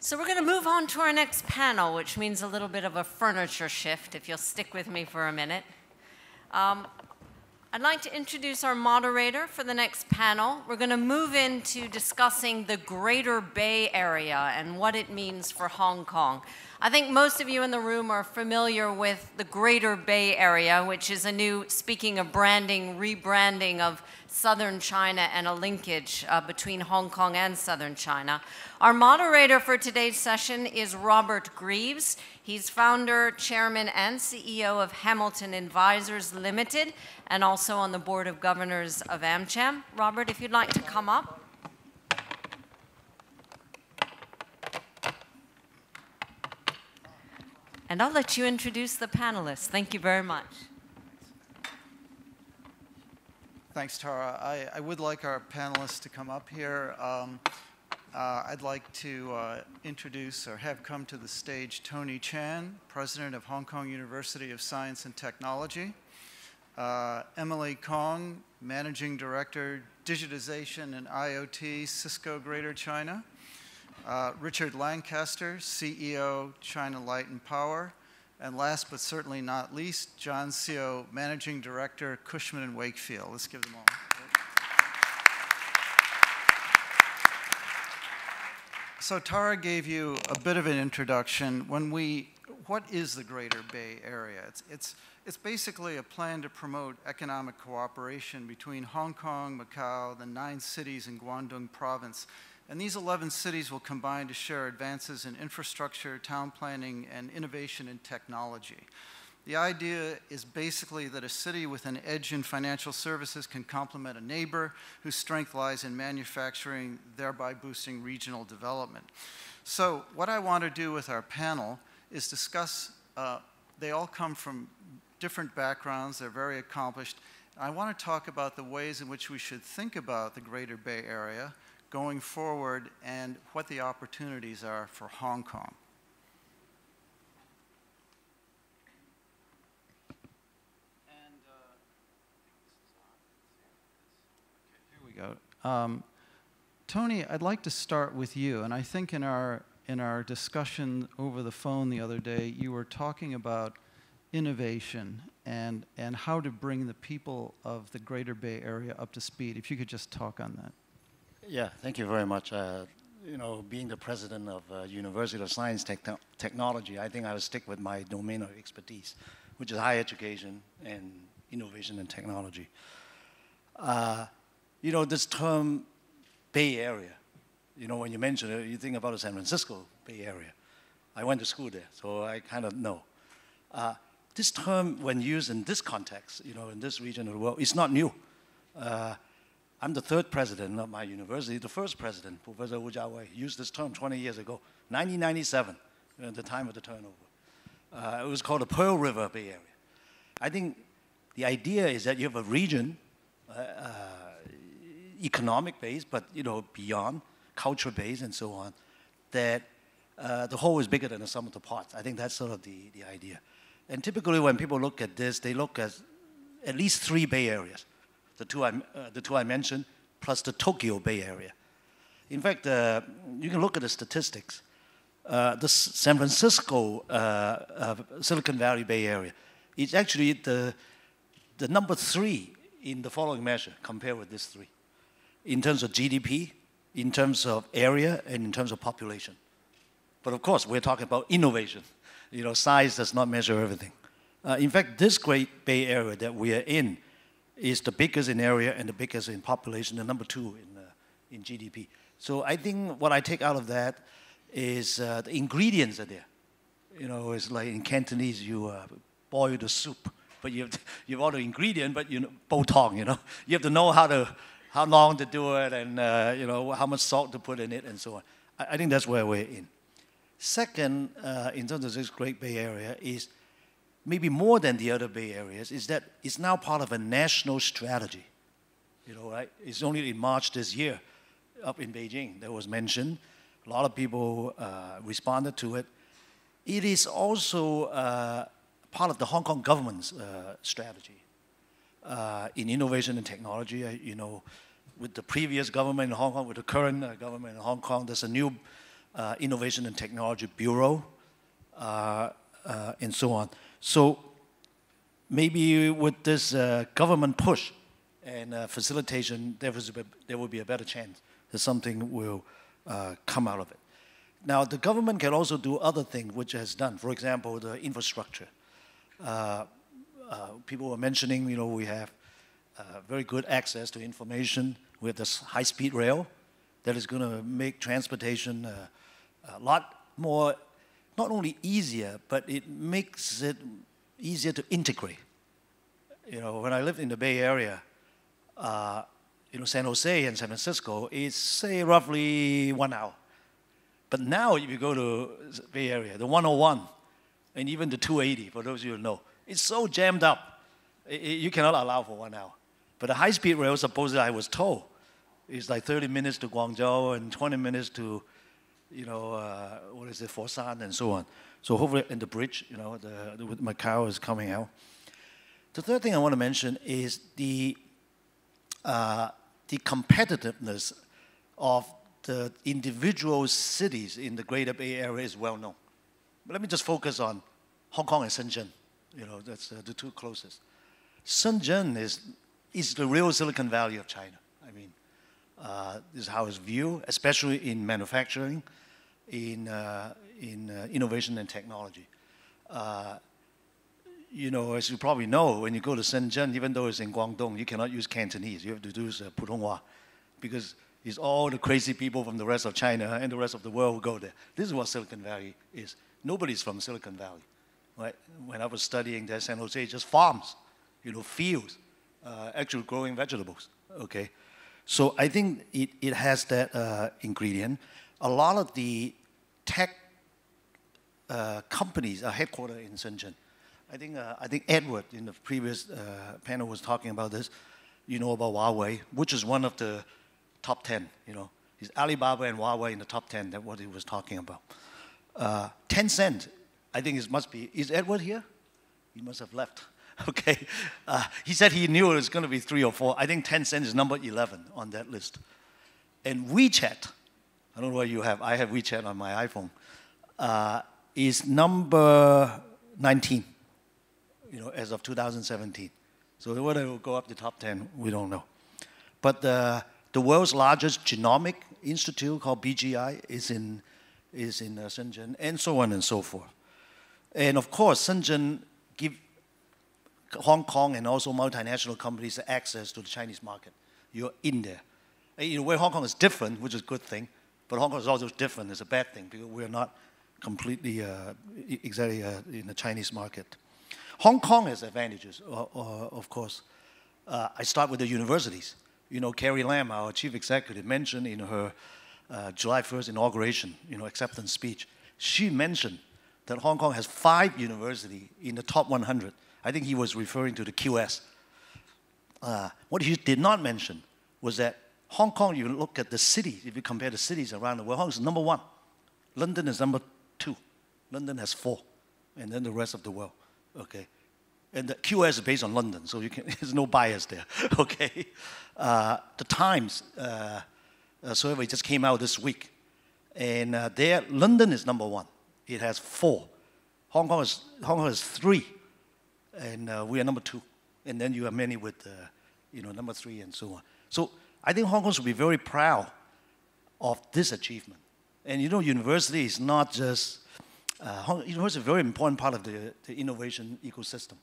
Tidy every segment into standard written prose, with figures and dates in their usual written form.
So we're going to move on to our next panel, which means a little bit of a furniture shift, if you'll stick with me for a minute. I'd like to introduce our moderator for the next panel. We're going to move into discussing the Greater Bay Area and what it means for Hong Kong. I think most of you in the room are familiar with the Greater Bay Area, which is a new, speaking of branding, rebranding of Southern China and a linkage between Hong Kong and Southern China. Our moderator for today's session is Robert Grieves. He's founder, chairman, and CEO of Hamilton Advisors Limited, and also on the board of governors of AmCham. Robert, if you'd like to come up. And I'll let you introduce the panelists. Thank you very much. Thanks, Tara. I would like our panelists to come up here. I'd like to introduce or have come to the stage Tony Chan, president of Hong Kong University of Science and Technology. Emily Kong, managing director, digitization and IoT, Cisco Greater China. Richard Lancaster, CEO, China Light and Power. And last but certainly not least, John Seo, Managing Director, Cushman and Wakefield. Let's give them all. So Tara gave you a bit of an introduction. What is the Greater Bay Area? It's basically a plan to promote economic cooperation between Hong Kong, Macau, the 9 cities in Guangdong province. And these 11 cities will combine to share advances in infrastructure, town planning, and innovation in technology. The idea is basically that a city with an edge in financial services can complement a neighbor whose strength lies in manufacturing, thereby boosting regional development. So what I want to do with our panel is discuss, they all come from different backgrounds, they're very accomplished. I want to talk about the ways in which we should think about the Greater Bay Area going forward and what the opportunities are for Hong Kong. Here we go. Tony, I'd like to start with you. And I think in our discussion over the phone the other day, you were talking about innovation and how to bring the people of the Greater Bay Area up to speed. If you could just talk on that. Yeah, thank you very much. You know, being the president of University of Science Technology, I think I would stick with my domain of expertise, which is higher education and innovation and technology. You know, this term Bay Area, you know, when you mention it, you think about the San Francisco Bay Area. I went to school there, so I kind of know. This term, when used in this context, you know, in this region of the world, it's not new. I'm the 3rd president of my university. The 1st president, Professor Wu Jiawei, used this term 20 years ago, 1997, at the time of the turnover. It was called the Pearl River Bay Area. I think the idea is that you have a region, economic base, but you know, beyond, culture base and so on, that the whole is bigger than the sum of the parts. I think that's sort of the idea. And typically when people look at this, they look at least 3 Bay Areas. The two I mentioned, plus the Tokyo Bay Area. In fact, you can look at the statistics. The San Francisco Silicon Valley Bay Area is actually the number 3 in the following measure compared with these 3. In terms of GDP, in terms of area, and in terms of population. But of course, we're talking about innovation. You know, size does not measure everything. In fact, this Great Bay Area that we are in is the biggest in area and the biggest in population, the number 2 in GDP. So I think what I take out of that is the ingredients are there. You know, it's like in Cantonese, you boil the soup, but you have all the ingredient, but you know, bo tong, you know. You have to know how long to do it and you know, how much salt to put in it and so on. I think that's where we're in. Second, in terms of this Great Bay Area is maybe more than the other Bay Areas, is that it's now part of a national strategy. You know, right? It's only in March this year, up in Beijing, that was mentioned. A lot of people responded to it. It is also part of the Hong Kong government's strategy in innovation and technology. You know, with the previous government in Hong Kong, with the current government in Hong Kong, there's a new Innovation and Technology Bureau, and so on. So maybe with this government push and facilitation, there will be a better chance that something will come out of it. Now, the government can also do other things which it has done. For example, the infrastructure. People were mentioning, we have very good access to information. We have this high-speed rail that is going to make transportation a lot more, not only easier, but it makes it easier to integrate. When I lived in the Bay Area, San Jose and San Francisco is, say, roughly 1 hour. But now, if you go to the Bay Area, the 101 and even the 280, for those of you who know, it's so jammed up, you cannot allow for 1 hour. But the high-speed rail, supposedly I was told, is like 30 minutes to Guangzhou and 20 minutes to, Foshan and so on. So hopefully, in the bridge, the Macau is coming out. The third thing I want to mention is the competitiveness of the individual cities in the Greater Bay Area is well known. But let me just focus on Hong Kong and Shenzhen. That's the two closest. Shenzhen is the real Silicon Valley of China. I mean, this is how it's viewed, especially in manufacturing, in innovation and technology. As you probably know, when you go to Shenzhen, even though it's in Guangdong, you cannot use Cantonese. You have to do Putonghua, because it's all the crazy people from the rest of China and the rest of the world who go there. This is what Silicon Valley is. Nobody's from Silicon Valley. Right? When I was studying there, San Jose, just farms, fields, actually growing vegetables. Okay, so I think it has that ingredient. A lot of the tech companies are headquartered in Shenzhen. I think Edward in the previous panel was talking about this. About Huawei, which is one of the top 10. It's Alibaba and Huawei in the top 10. That's what he was talking about. Tencent, I think it must be. Is Edward here? He must have left. Okay. He said he knew it was going to be 3 or 4. I think Tencent is number 11 on that list. And WeChat, I don't know what you have. I have WeChat on my iPhone. Is number 19. As of 2017. So whether it will go up to top 10, we don't know. But the world's largest genomic institute called BGI is in Shenzhen, and so on and so forth. And of course, Shenzhen gives Hong Kong and also multinational companies access to the Chinese market. You're in there. And, where Hong Kong is different, which is a good thing, but Hong Kong is also different, it's a bad thing, because we're not completely exactly in the Chinese market. Hong Kong has advantages, of course. I start with the universities. Carrie Lam, our chief executive, mentioned in her July 1st inauguration, acceptance speech, she mentioned that Hong Kong has 5 universities in the top 100. I think he was referring to the QS. What he did not mention was that Hong Kong, you look at the cities, if you compare the cities around the world, Hong Kong is number 1. London is number 2. London has 4. And then the rest of the world, okay? And the QS is based on London, so there's no bias there, okay? The Times survey just came out this week. And London is number 1. It has 4. Hong Kong has 3. And we are number 2. And then you have many with, number 3 and so on. So I think Hong Kong should be very proud of this achievement. And university is not just, university is a very important part of the innovation ecosystem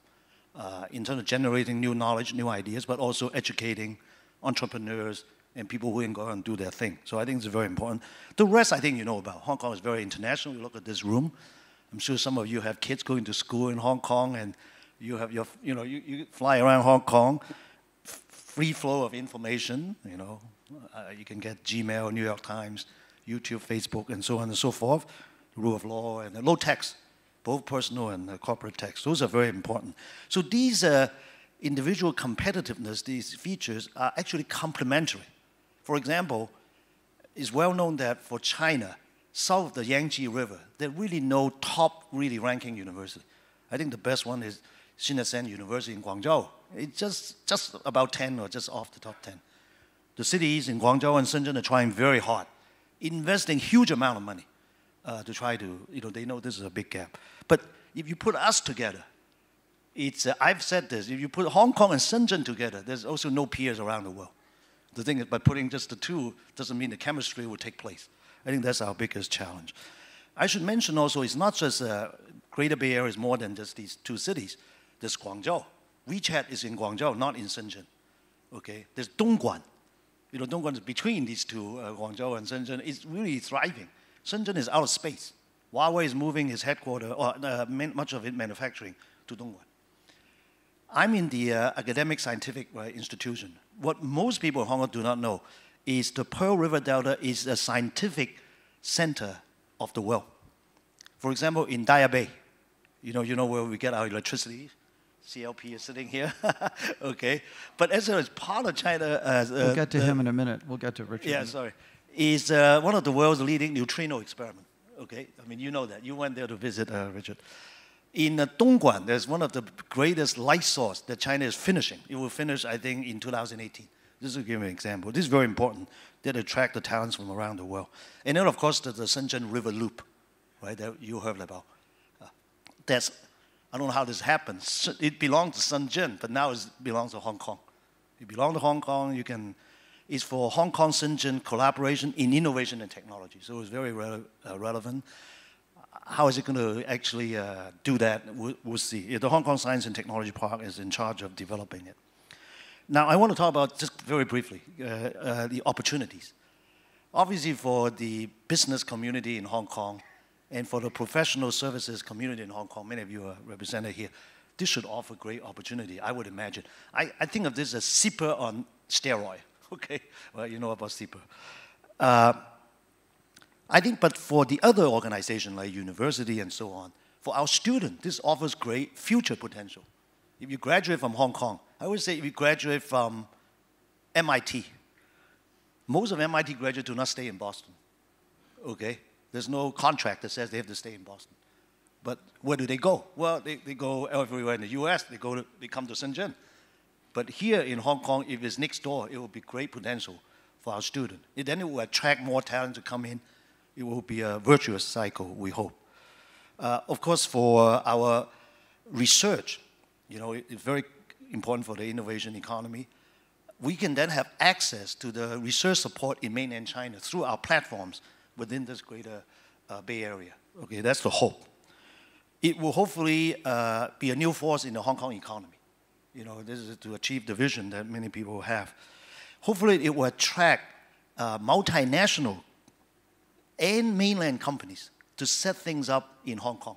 in terms of generating new knowledge, new ideas, but also educating entrepreneurs and people who can go and do their thing. So I think it's very important. The rest I think you know about. Hong Kong is very international. You look at this room. I'm sure some of you have kids going to school in Hong Kong, and you have you fly around Hong Kong, free flow of information, you can get Gmail, New York Times, YouTube, Facebook, and so on and so forth, rule of law, and low tax, both personal and corporate tax. Those are very important. So these individual competitiveness, these features are actually complementary. For example, it's well known that for China, south of the Yangtze River, there are really no top really ranking university. I think the best one is Shin-Sen University in Guangzhou. It's just about 10 or just off the top 10. The cities in Guangzhou and Shenzhen are trying very hard, investing huge amount of money to try to, they know this is a big gap. But if you put us together, I've said this, if you put Hong Kong and Shenzhen together, there's also no peers around the world. The thing is, by putting just the two doesn't mean the chemistry will take place. I think that's our biggest challenge. I should mention also, it's not just Greater Bay Area is more than just these two cities. There's Guangzhou. WeChat is in Guangzhou, not in Shenzhen. Okay, there's Dongguan. Dongguan is between these two, Guangzhou and Shenzhen. It's really thriving. Shenzhen is out of space. Huawei is moving its headquarters, or much of it manufacturing, to Dongguan. I'm in the academic scientific institution. What most people in Hong Kong do not know is the Pearl River Delta is a scientific center of the world. For example, in Daya Bay, you know where we get our electricity. CLP is sitting here, okay. But as part of China, we'll get to him in a minute. We'll get to Richard. Yeah, sorry. Is one of the world's leading neutrino experiment. Okay, I mean you know that. You went there to visit, Richard. In Dongguan, there's one of the greatest light source that China is finishing. It will finish, I think, in 2018. This will give you an example. This is very important. That attract the talents from around the world. And then, of course, the Shenzhen River Loop, right, that you heard about. I don't know how this happens. It belonged to Shenzhen, but now it belongs to Hong Kong. It belongs to Hong Kong. It's for Hong Kong-Shenzhen collaboration in innovation and technology. So it's very relevant. How is it going to actually do that? We'll see. The Hong Kong Science and Technology Park is in charge of developing it. Now, I want to talk about, just very briefly, the opportunities. Obviously, for the business community in Hong Kong and for the professional services community in Hong Kong, many of you are represented here, this should offer great opportunity, I would imagine. I think of this as CIPR on steroid, okay? Well, you know about CIPR. I think, but for the other organizations like university and so on, for our students, this offers great future potential. If you graduate from Hong Kong, I would say if you graduate from MIT, most of MIT graduates do not stay in Boston, okay? There's no contract that says they have to stay in Boston. But where do they go? Well, they go everywhere in the US, they come to Shenzhen. But here in Hong Kong, if it's next door, it will be great potential for our students. Then it will attract more talent to come in. It will be a virtuous cycle, we hope. Of course, for our research, it's very important for the innovation economy. We can then have access to the research support in mainland China through our platforms within this greater Bay Area. Okay, that's the hope. It will hopefully be a new force in the Hong Kong economy. This is to achieve the vision that many people have. Hopefully, it will attract multinational and mainland companies to set things up in Hong Kong,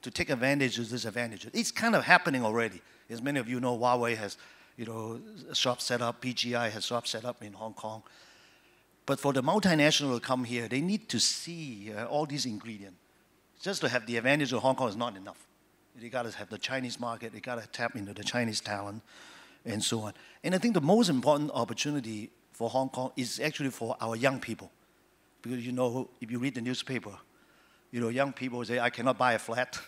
to take advantage of this advantage. It's kind of happening already. As many of you know, Huawei has, a shop set up, BGI has shop set up in Hong Kong. But for the multinational to come here, they need to see all these ingredients. Just to have the advantage of Hong Kong is not enough. They got to have the Chinese market, they got to tap into the Chinese talent, and so on. And I think the most important opportunity for Hong Kong is actually for our young people. Because if you read the newspaper, young people say, I cannot buy a flat,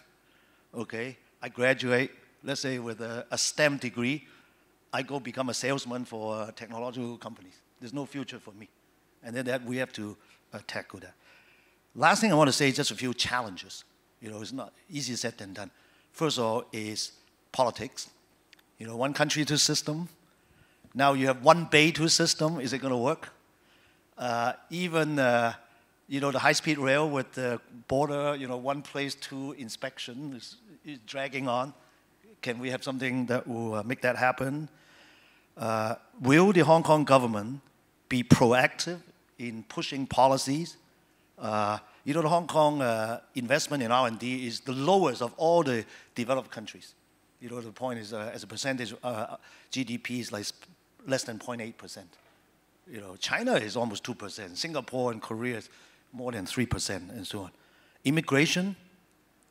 okay? I graduate, let's say with a STEM degree, I go become a salesman for technological companies. There's no future for me. And then that we have to tackle that. Last thing I want to say is just a few challenges. It's not easier said than done. First of all is politics. One country, two system. Now you have one bay, two system. Is it going to work? Even the high-speed rail with the border, one place, two inspection is dragging on. Can we have something that will make that happen? Will the Hong Kong government be proactive in pushing policies? The Hong Kong investment in R&D is the lowest of all the developed countries. The point is, as a percentage, GDP is like less than 0.8%. China is almost 2%. Singapore and Korea is more than 3%, and so on. Immigration,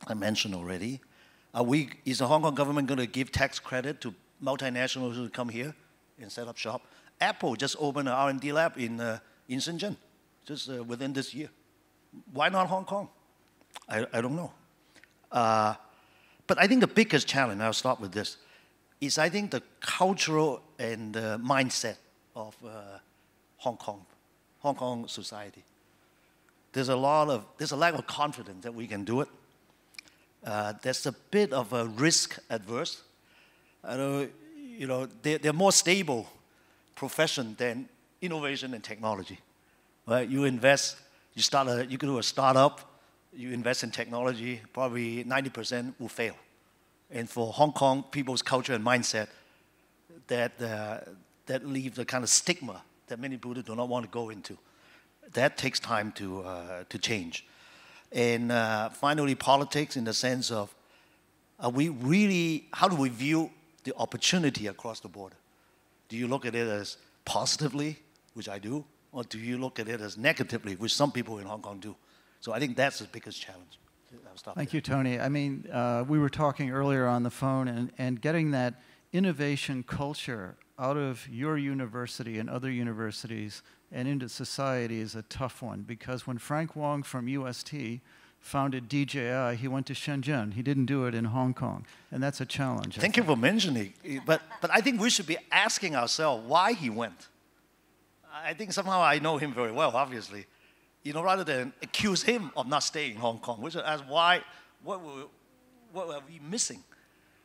I mentioned already. Is the Hong Kong government going to give tax credit to multinationals who come here and set up shop? Apple just opened an R&D lab in Shenzhen, just within this year. Why not Hong Kong? I don't know. But I think the biggest challenge, I'll start with this, is I think the cultural and mindset of Hong Kong society. there's a lack of confidence that we can do it. There's a bit of a risk adverse. They're more stable profession than innovation and technology. Right? You invest, you do a startup, you invest in technology, probably 90% will fail. And for Hong Kong, people's culture and mindset, that leaves a kind of stigma that many people do not want to go into. That takes time to change. And finally, politics in the sense of, how do we view the opportunity across the border? Do you look at it as positively, which I do, or do you look at it as negatively, which some people in Hong Kong do? So I think that's the biggest challenge. Thank you, Tony. I mean, we were talking earlier on the phone, and getting that innovation culture out of your university and other universities and into society is a tough one, because when Frank Wong from UST founded DJI, he went to Shenzhen. He didn't do it in Hong Kong, and that's a challenge. Thank you for mentioning it, but I think we should be asking ourselves why he went. I think somehow I know him very well, obviously. Rather than accuse him of not staying in Hong Kong, we should ask why, what were we missing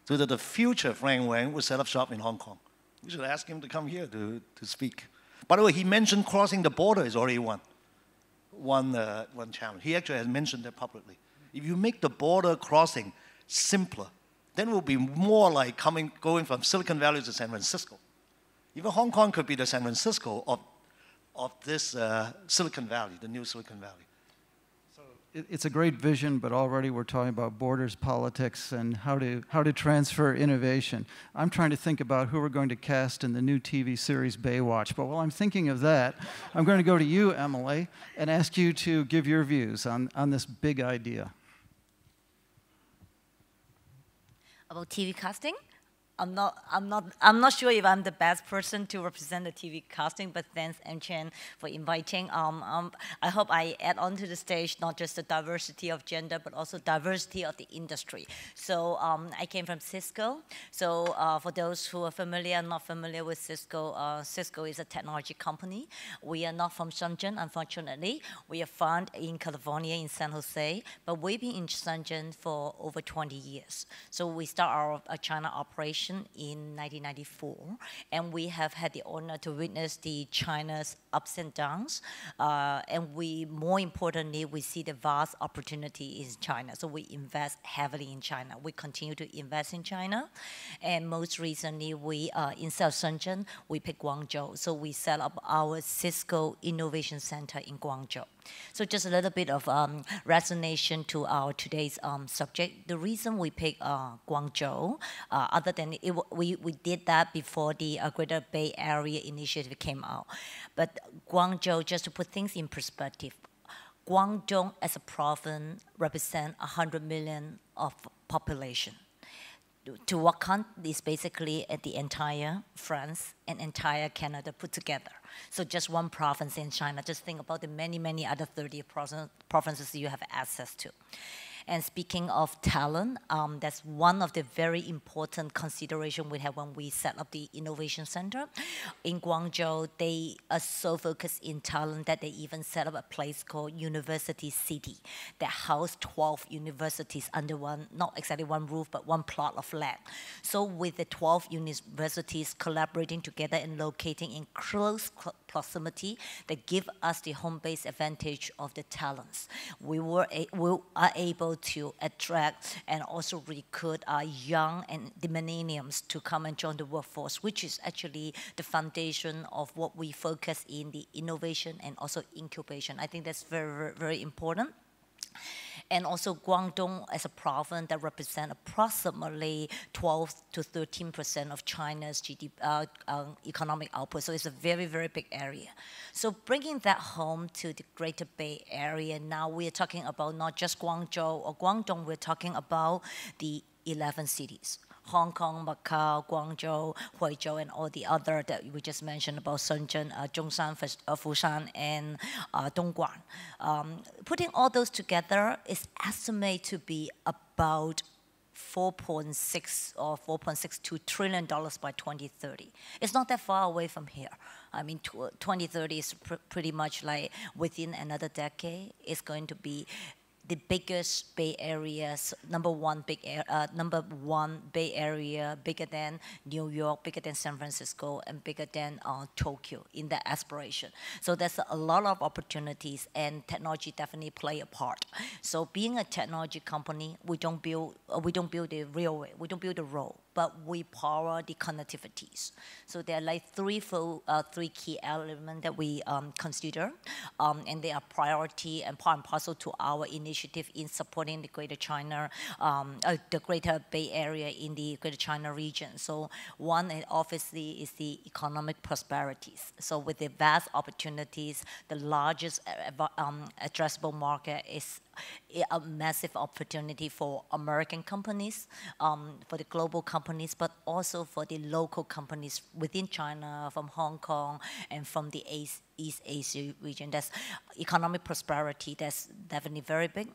so that the future Frank Wang would set up shop in Hong Kong. We should ask him to come here to speak. By the way, he mentioned crossing the border is already one challenge. He actually has mentioned that publicly. If you make the border crossing simpler, then it will be more like going from Silicon Valley to San Francisco. Even Hong Kong could be the San Francisco of this Silicon Valley, the new Silicon Valley. So it's a great vision, but already we're talking about borders, politics, and how to transfer innovation. I'm trying to think about who we're going to cast in the new TV series Baywatch. But while I'm thinking of that, I'm going to go to you, Emily, and ask you to give your views on this big idea. About TV casting? I'm not sure if I'm the best person to represent the TV casting, but thanks AmCham for inviting. I hope I add on to the stage not just the diversity of gender, but also diversity of the industry. So I came from Cisco. So for those who are familiar and not familiar with Cisco, Cisco is a technology company. We are not from Shenzhen, unfortunately. We are found in California, in San Jose, but we've been in Shenzhen for over 20 years. So we start our China operation in 1994, and we have had the honor to witness the China's ups and downs, and more importantly, we see the vast opportunity in China, so we invest heavily in China. We continue to invest in China, and most recently, instead of Shenzhen, we picked Guangzhou, so we set up our Cisco Innovation Center in Guangzhou. So just a little bit of resonation to our today's subject. The reason we picked Guangzhou, other than we did that before the Greater Bay Area initiative came out. But Guangzhou, just to put things in perspective, Guangdong as a province represents 100 million of population. To Wakhan is basically the entire France and entire Canada put together. So just one province in China. Just think about the many, many other 30 provinces you have access to. And speaking of talent, that's one of the very important considerations we have when we set up the Innovation Center. In Guangzhou, they are so focused in talent that they even set up a place called University City that houses 12 universities under not exactly one roof, but one plot of land. So with the 12 universities collaborating together and locating in close proximity, that give us the home base advantage of the talents. We are able to attract and also recruit our young and the millennials to come and join the workforce, which is actually the foundation of what we focus in the innovation and also incubation. I think that's very, very, very important. And also Guangdong as a province that represents approximately 12 to 13% of China's GDP, economic output. So it's a very, very big area. So bringing that home to the Greater Bay Area, now we are talking about not just Guangzhou or Guangdong, we're talking about the 11 cities. Hong Kong, Macau, Guangzhou, Huizhou, and all the other that we just mentioned about Shenzhen, Zhongshan, Foshan, and Dongguan. Putting all those together is estimated to be about 4.6 or $4.62 trillion by 2030. It's not that far away from here. I mean, 2030 is pretty much like within another decade. It's going to be the biggest Bay Area, number one Bay Area, bigger than New York, bigger than San Francisco, and bigger than Tokyo in that aspiration. So there's a lot of opportunities, and technology definitely play a part. So being a technology company, we don't build the railway, we don't build the road, but we power the connectivities. So there are like three key elements that we consider, and they are priority and part and parcel to our initiative in supporting the Greater China, the Greater Bay Area in the Greater China region. So one, obviously, is the economic prosperities. So with the vast opportunities, the largest addressable market is a massive opportunity for American companies, for the global companies, but also for the local companies within China, from Hong Kong, and from the East Asia region. That's economic prosperity. That's definitely very big.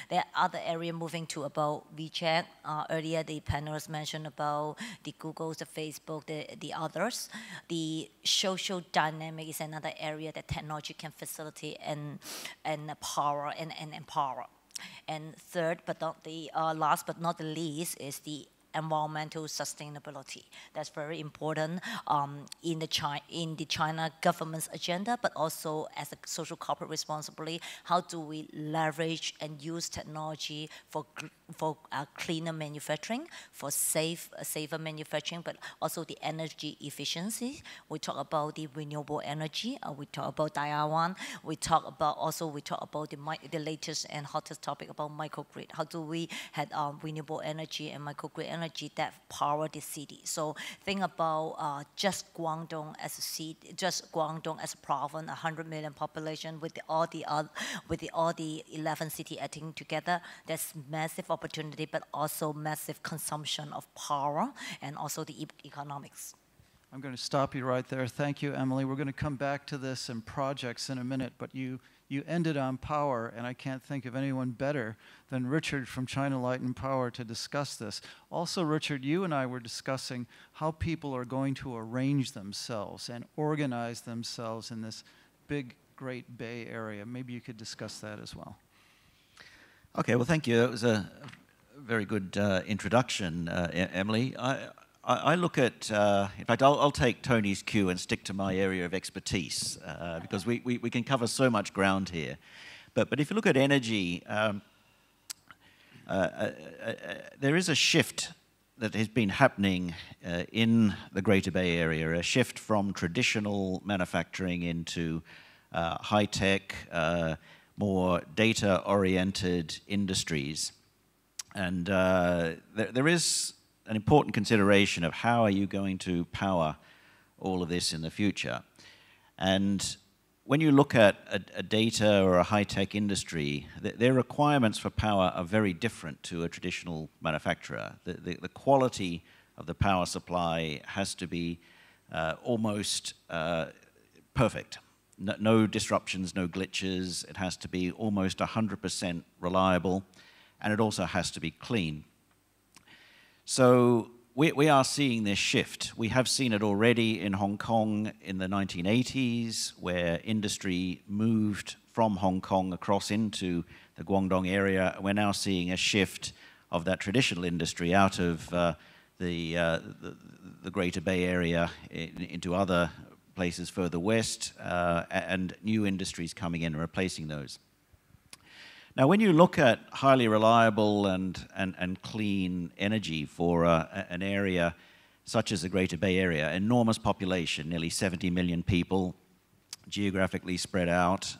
There are other areas moving to about WeChat. Earlier, the panelists mentioned about the Googles, the Facebook, the others. The social dynamic is another area that technology can facilitate and power and empower. And third, but not the last but not the least, is the environmental sustainability. That's very important in the China government's agenda, but also as a social corporate responsibility. How do we leverage and use technology for cleaner manufacturing, for safer manufacturing, but also the energy efficiency. We talk about the renewable energy. We talk about Taiwan. We talk about the latest and hottest topic about microgrid. How do we have renewable energy and microgrid energy that power the city? So think about just Guangdong as a city, just Guangdong as a province, 100 million population with all the 11 cities acting together. There's massive opportunity, but also massive consumption of power and also the economics. I'm going to stop you right there. Thank you, Emily. We're going to come back to this and projects in a minute, but you ended on power, and I can't think of anyone better than Richard from China Light and Power to discuss this. Also, Richard, you and I were discussing how people are going to arrange themselves and organize themselves in this big, great Bay Area. Maybe you could discuss that as well. Okay, well, thank you. That was a very good introduction, Emily. I look at, in fact, I'll take Tony's cue and stick to my area of expertise because we can cover so much ground here. But if you look at energy, there is a shift that has been happening in the Greater Bay Area, a shift from traditional manufacturing into high-tech, more data-oriented industries. And there is an important consideration of how are you going to power all of this in the future. And when you look at a data or a high-tech industry, their requirements for power are very different to a traditional manufacturer. The quality of the power supply has to be almost perfect. No disruptions, no glitches. It has to be almost 100% reliable, and it also has to be clean. So we are seeing this shift. We have seen it already in Hong Kong in the 1980s, where industry moved from Hong Kong across into the Guangdong area. We're now seeing a shift of that traditional industry out of the Greater Bay Area into other places further west, and new industries coming in and replacing those. Now, when you look at highly reliable and clean energy for an area such as the Greater Bay Area, enormous population, nearly 70 million people, geographically spread out,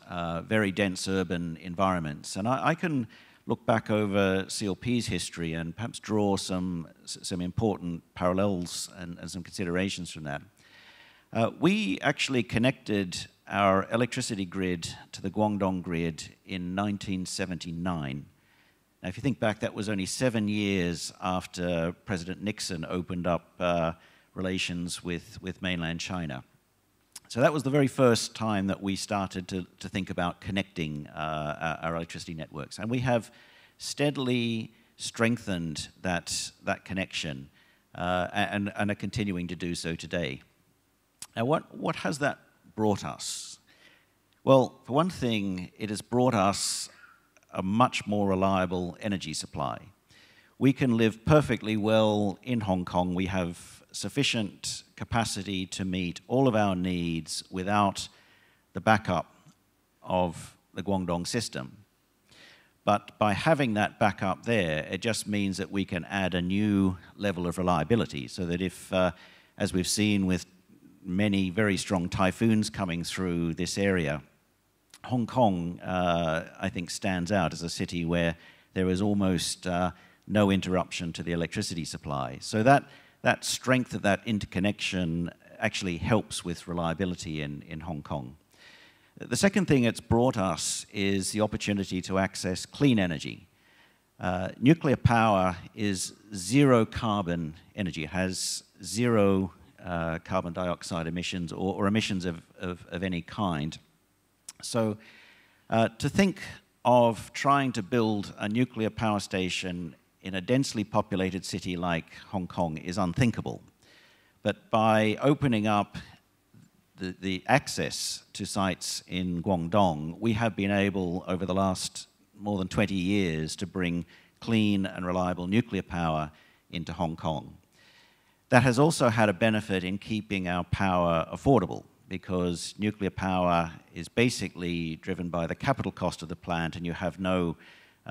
very dense urban environments. And I can look back over CLP's history and perhaps draw some important parallels and some considerations from that. We actually connected our electricity grid to the Guangdong grid in 1979. Now, if you think back, that was only 7 years after President Nixon opened up relations with mainland China. So that was the very first time that we started to think about connecting our electricity networks. And we have steadily strengthened that connection and are continuing to do so today. Now, what has that brought us? Well, for one thing, it has brought us a much more reliable energy supply. We can live perfectly well in Hong Kong. We have sufficient capacity to meet all of our needs without the backup of the Guangdong system. But by having that backup there, it just means that we can add a new level of reliability, so that if, as we've seen with many very strong typhoons coming through this area, Hong Kong, I think, stands out as a city where there is almost no interruption to the electricity supply. So that strength of that interconnection actually helps with reliability in Hong Kong. The second thing it's brought us is the opportunity to access clean energy. Nuclear power is zero carbon energy. It has zero carbon dioxide emissions or emissions of any kind. So to think of trying to build a nuclear power station in a densely populated city like Hong Kong is unthinkable. But by opening up the access to sites in Guangdong, we have been able, over the last more than 20 years, to bring clean and reliable nuclear power into Hong Kong. That has also had a benefit in keeping our power affordable, because nuclear power is basically driven by the capital cost of the plant, and you have no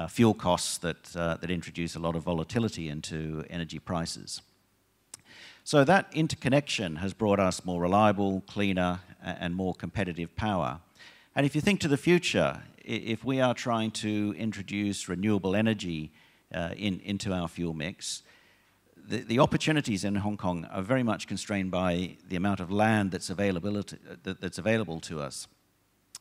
fuel costs that introduce a lot of volatility into energy prices. So that interconnection has brought us more reliable, cleaner, and more competitive power. And if you think to the future, if we are trying to introduce renewable energy into our fuel mix, the opportunities in Hong Kong are very much constrained by the amount of land that's available to us.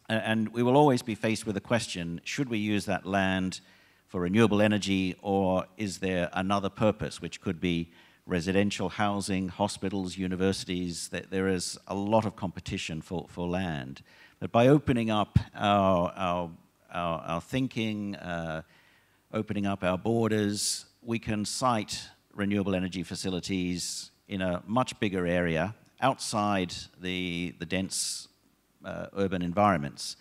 And we will always be faced with the question, should we use that land for renewable energy, or is there another purpose, which could be residential housing, hospitals, universities? There is a lot of competition for land. But by opening up our thinking, opening up our borders, we can site renewable energy facilities in a much bigger area outside the dense urban environments.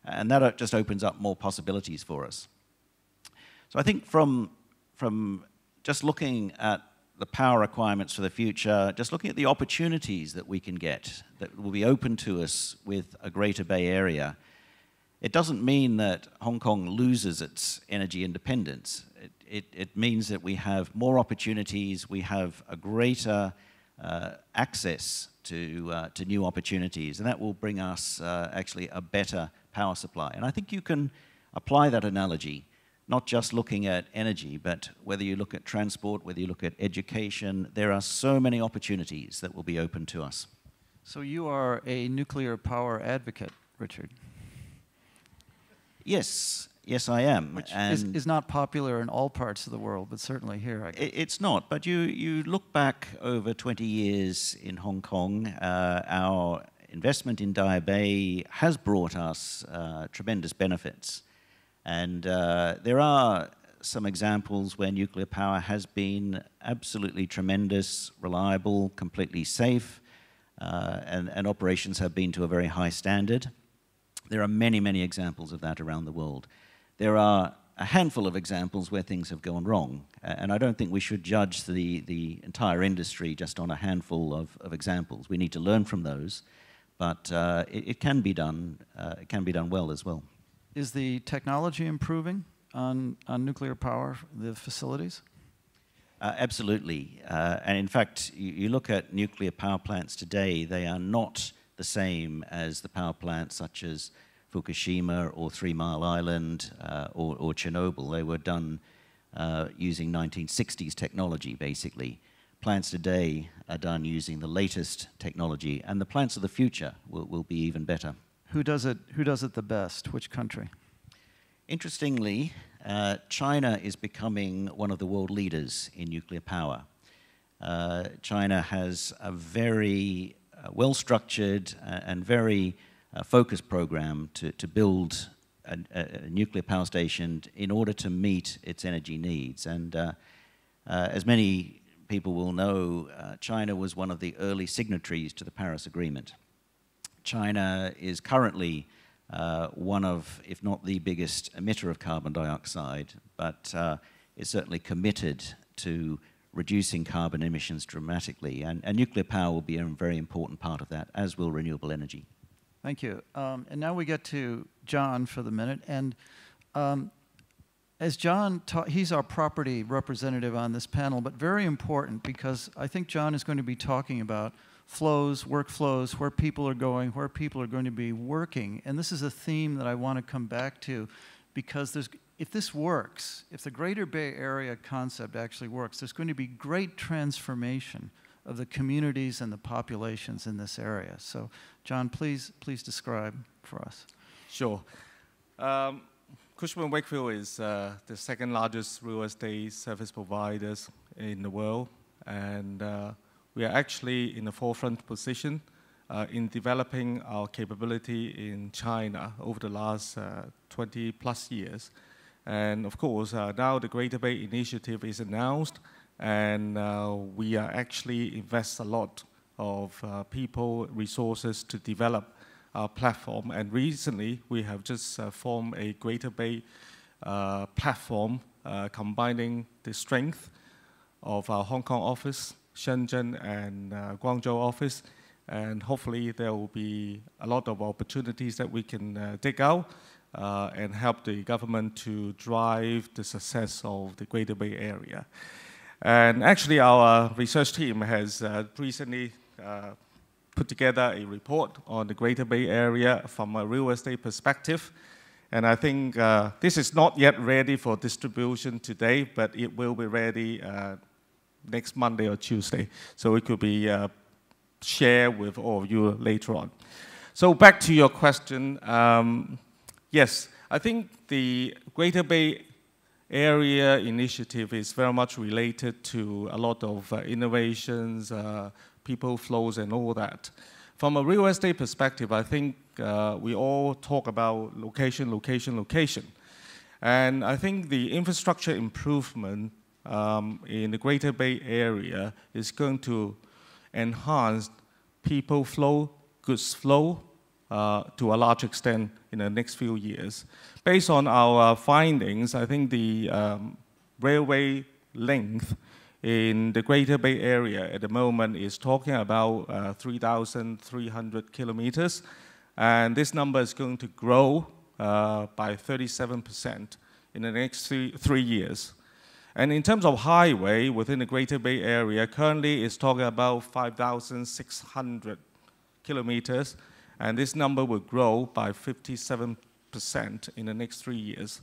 And that just opens up more possibilities for us. So I think from just looking at the power requirements for the future, just looking at the opportunities that we can get that will be open to us with a Greater Bay Area, it doesn't mean that Hong Kong loses its energy independence. It means that we have more opportunities, we have a greater access to new opportunities, and that will bring us actually a better power supply. And I think you can apply that analogy, not just looking at energy, but whether you look at transport, whether you look at education, there are so many opportunities that will be open to us. So you are a nuclear power advocate, Richard? Yes, I am. Which is not popular in all parts of the world, but certainly here, I guess. It's not, but you look back over 20 years in Hong Kong, our investment in Daya Bay has brought us tremendous benefits. And there are some examples where nuclear power has been absolutely tremendous, reliable, completely safe, and operations have been to a very high standard. There are many, many examples of that around the world. There are a handful of examples where things have gone wrong, and I don't think we should judge the entire industry just on a handful of examples. We need to learn from those, but it can be done. It can be done well as well. Is the technology improving on nuclear power, the facilities? Absolutely. And in fact, you look at nuclear power plants today, they are not the same as the power plants such as Fukushima or 3 Mile Island or Chernobyl. They were done using 1960s technology, basically. Plants today are done using the latest technology, and the plants of the future will be even better. Who does it the best? Which country? Interestingly, China is becoming one of the world leaders in nuclear power. China has a very well-structured and very focused program to build a nuclear power station in order to meet its energy needs. And as many people will know, China was one of the early signatories to the Paris Agreement. China is currently one of, if not the biggest emitter of carbon dioxide, but is certainly committed to reducing carbon emissions dramatically. And nuclear power will be a very important part of that, as will renewable energy. Thank you. And now we get to John for the minute. And as John he's our property representative on this panel, but very important because I think John is going to be talking about flows, workflows, where people are going, where people are going to be working. And this is a theme that I want to come back to because if this works, if the Greater Bay Area concept actually works, there's going to be great transformation of the communities and the populations in this area. So, John, please describe for us. Sure. Cushman Wakefield is the second largest real estate service providers in the world, and we are actually in the forefront position in developing our capability in China over the last 20 plus years. And of course, now the Greater Bay Initiative is announced, and we are actually invest a lot of people, resources to develop our platform. And recently, we have just formed a Greater Bay platform combining the strength of our Hong Kong office, Shenzhen and Guangzhou office, and hopefully there will be a lot of opportunities that we can take out and help the government to drive the success of the Greater Bay Area. And actually our research team has recently put together a report on the Greater Bay Area from a real estate perspective. And I think this is not yet ready for distribution today, but it will be ready next Monday or Tuesday. So it could be shared with all of you later on. So back to your question. Yes, I think the Greater Bay Area initiative is very much related to a lot of innovations, people flows and all that. From a real estate perspective, I think we all talk about location, location, location. And I think the infrastructure improvement in the Greater Bay Area is going to enhance people flow, goods flow to a large extent in the next few years. Based on our findings, I think the railway length in the Greater Bay Area at the moment is talking about 3,300 kilometers. And this number is going to grow by 37% in the next three years. And in terms of highway within the Greater Bay Area, currently it's talking about 5,600 kilometers. And this number will grow by 57% in the next 3 years.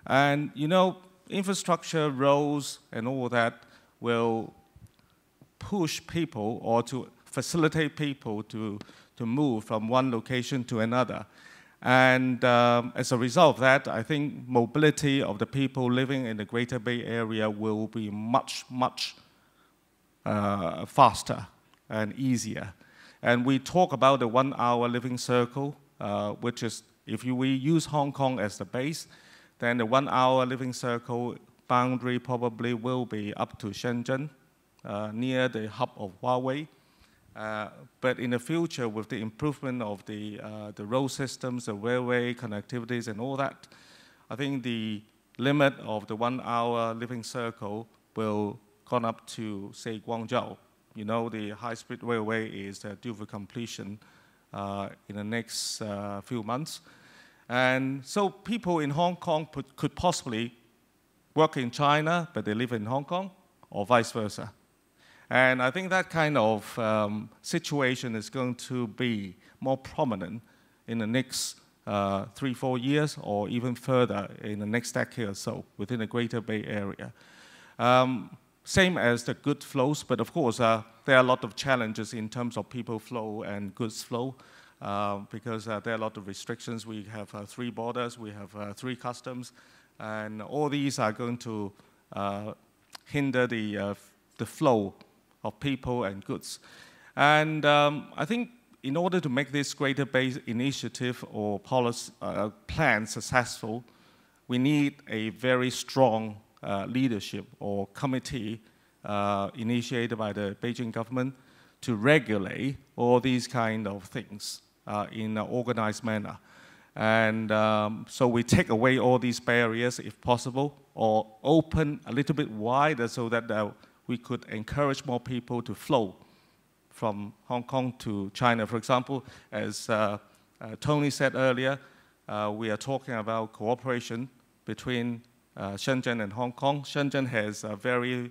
And you know, infrastructure, roads, and all that will push people or to facilitate people to move from one location to another. And as a result of that, I think mobility of the people living in the Greater Bay Area will be much, much faster and easier. And we talk about the 1 hour living circle, which is, if we use Hong Kong as the base, then the 1 hour living circle boundary probably will be up to Shenzhen, near the hub of Huawei. But in the future, with the improvement of the road systems, the railway connectivities and all that, I think the limit of the 1 hour living circle will gone up to, say, Guangzhou. You know, the high-speed railway is due for completion in the next few months. And so people in Hong Kong could possibly work in China, but they live in Hong Kong, or vice versa. And I think that kind of situation is going to be more prominent in the next 3-4 years, or even further in the next decade or so within the Greater Bay Area. Same as the goods flows, but of course there are a lot of challenges in terms of people flow and goods flow because there are a lot of restrictions. We have 3 borders, we have 3 customs, and all these are going to hinder the flow of people and goods. And I think in order to make this Greater Bay initiative or policy plan successful, we need a very strong leadership or committee initiated by the Beijing government to regulate all these kind of things in an organized manner. And so we take away all these barriers if possible, or open a little bit wider so that we could encourage more people to flow from Hong Kong to China. For example, as Tony said earlier, we are talking about cooperation between Shenzhen and Hong Kong. Shenzhen has a very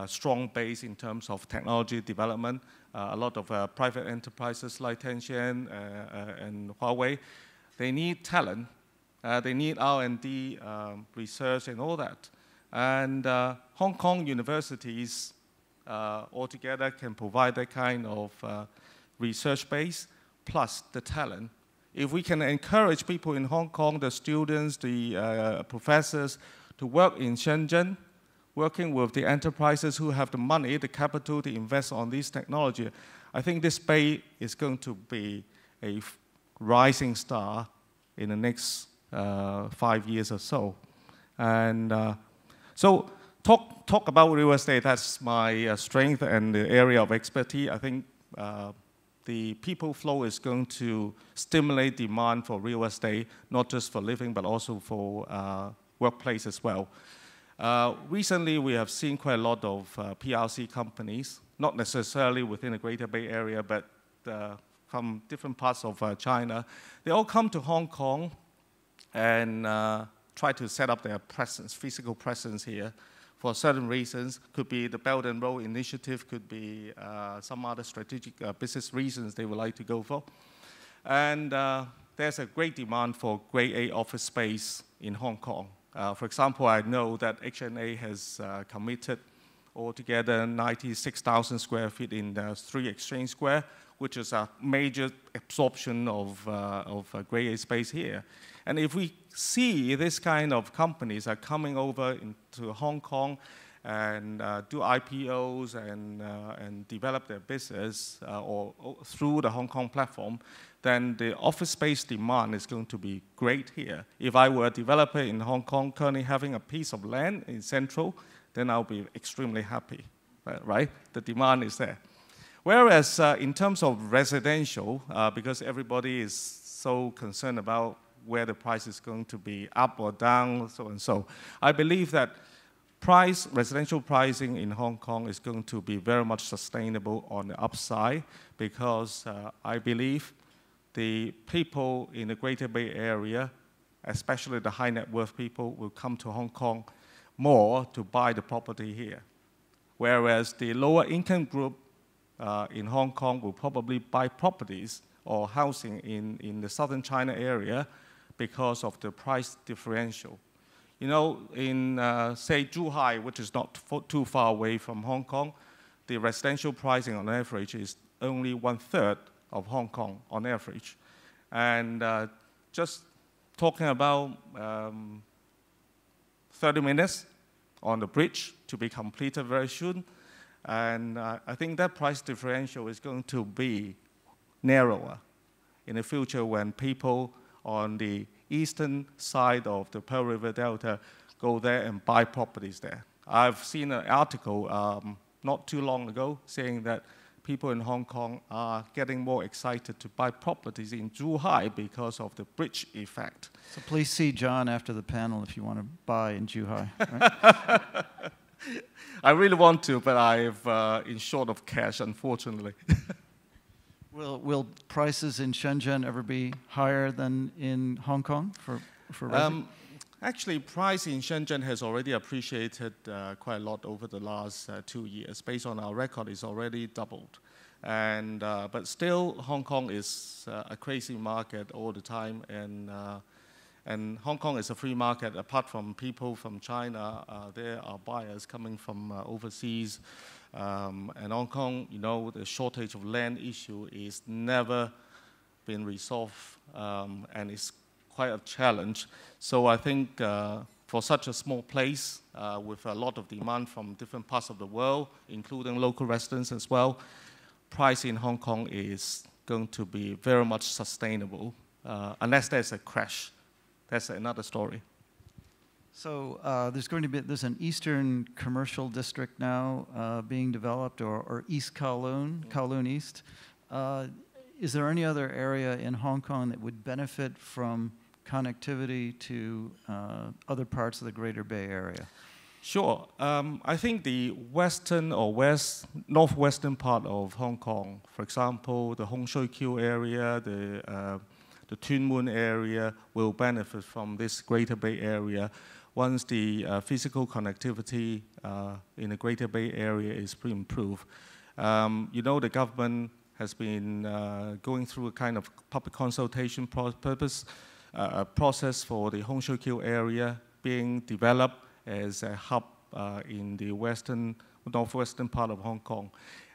strong base in terms of technology development. A lot of private enterprises like Tencent and Huawei, they need talent. They need R&D, research, and all that. And Hong Kong universities altogether can provide that kind of research base plus the talent. If we can encourage people in Hong Kong, the students, the professors, to work in Shenzhen, working with the enterprises who have the money, the capital to invest on this technology, I think this bay is going to be a rising star in the next 5 years or so. And so talk about real estate, that's my strength and the area of expertise. I think the people flow is going to stimulate demand for real estate, not just for living, but also for workplace as well. Recently, we have seen quite a lot of PRC companies, not necessarily within the Greater Bay Area, but from different parts of China. They all come to Hong Kong and try to set up their presence, physical presence here for certain reasons. Could be the Belt and Road Initiative, could be some other strategic business reasons they would like to go for. And there's a great demand for Grade A office space in Hong Kong. For example, I know that HNA has committed altogether 96,000 square feet in 3 Exchange Square, which is a major absorption of Grade A space here. And if we see this kind of companies are coming over into Hong Kong and do IPOs and develop their business or through the Hong Kong platform, then the office space demand is going to be great here. If I were a developer in Hong Kong currently having a piece of land in Central, then I'll be extremely happy, right? The demand is there. Whereas in terms of residential, because everybody is so concerned about where the price is going to be up or down, so and so, I believe that residential pricing in Hong Kong is going to be very much sustainable on the upside, because I believe the people in the Greater Bay Area, especially the high net worth people, will come to Hong Kong more to buy the property here. Whereas the lower income group in Hong Kong will probably buy properties or housing in the southern China area because of the price differential. You know, in, say, Zhuhai, which is not too far away from Hong Kong, the residential pricing on average is only 1/3 of Hong Kong on average. And just talking about 30 minutes on the bridge to be completed very soon. And I think that price differential is going to be narrower in the future when people on the eastern side of the Pearl River Delta go there and buy properties there. I've seen an article not too long ago saying that people in Hong Kong are getting more excited to buy properties in Zhuhai because of the bridge effect. So please see John after the panel if you want to buy in Zhuhai. Right? I really want to, but I'm in short of cash, unfortunately. Will prices in Shenzhen ever be higher than in Hong Kong for residents? Actually, price in Shenzhen has already appreciated quite a lot over the last 2 years. Based on our record, it's already doubled. And, but still, Hong Kong is a crazy market all the time. And Hong Kong is a free market. Apart from people from China, there are buyers coming from overseas. And Hong Kong, you know, the shortage of land issue is never been resolved, and it's quite a challenge. So I think for such a small place with a lot of demand from different parts of the world, including local residents as well, price in Hong Kong is going to be very much sustainable unless there's a crash. That's another story. So there's an Eastern Commercial District now being developed, or East Kowloon, Kowloon East. Is there any other area in Hong Kong that would benefit from connectivity to other parts of the Greater Bay Area? Sure. I think the western or northwestern part of Hong Kong, for example, the Hong Shui Kiu area, the Tuen Mun area will benefit from this Greater Bay Area once the physical connectivity in the Greater Bay Area is improved. You know, the government has been going through a kind of public consultation process for the Hong Shui Kiu area being developed as a hub in the northwestern part of Hong Kong.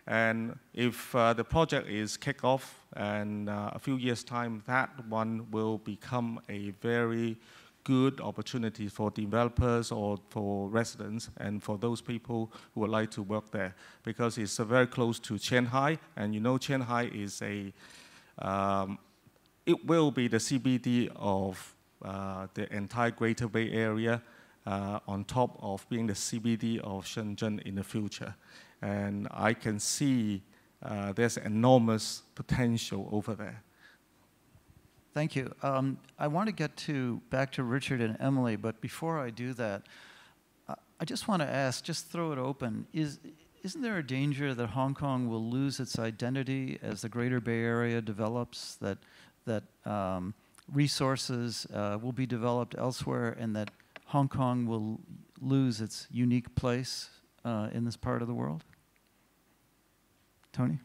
And if the project is kicked off and a few years' time, that one will become a very good opportunity for developers or for residents and for those people who would like to work there, because it's very close to Shanghai, and you know Shanghai is it will be the CBD of the entire Greater Bay Area, on top of being the CBD of Shenzhen in the future. And I can see there's enormous potential over there. Thank you. I want to get back to Richard and Emily, but before I do that, I just want to ask, just throw it open, isn't there a danger that Hong Kong will lose its identity as the Greater Bay Area develops, that resources will be developed elsewhere, and that Hong Kong will lose its unique place in this part of the world? Tony?